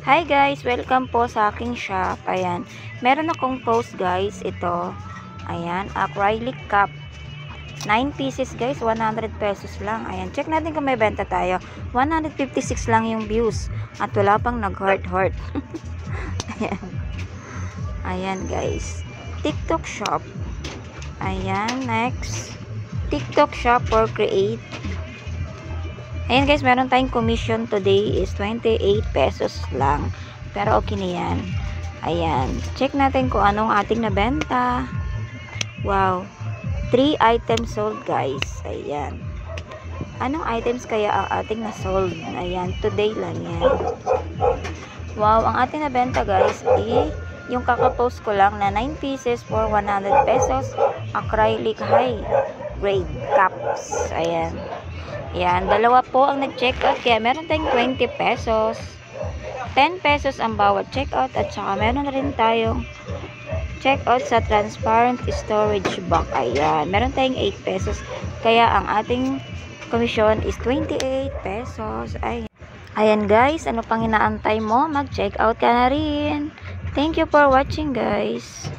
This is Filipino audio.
Hi guys! Welcome po sa aking shop. Ayan. Meron akong post guys. Ito. Ayan. Acrylic cup. 9 pieces guys. 100 pesos lang. Ayan. Check natin kung may benta tayo. 156 lang yung views. At wala pang nag-heart. Ayan. Ayan guys. TikTok shop. Ayan. Next. TikTok shop for create. Ayan guys, meron tayong commission today is 28 pesos lang. Pero okay na yan. Ayan. Check natin kung anong ating nabenta. Wow. 3 items sold guys. Ayan. Anong items kaya ang ating na-sold? Ayan. Today lang yan. Wow. Ang ating nabenta guys yung kakapost ko lang na 9 pieces for 100 pesos. Acrylic high grade cups. Ayan. Yan, dalawa po ang nag-check out. Kaya meron tayong 20 pesos. 10 pesos ang bawat check out. At saka meron na rin tayong check out sa transparent storage box. Ayan, meron tayong 8 pesos. Kaya ang ating commission is 28 pesos. Ayan guys, ano pang inaantay mo? Mag-check out ka na rin. Thank you for watching guys.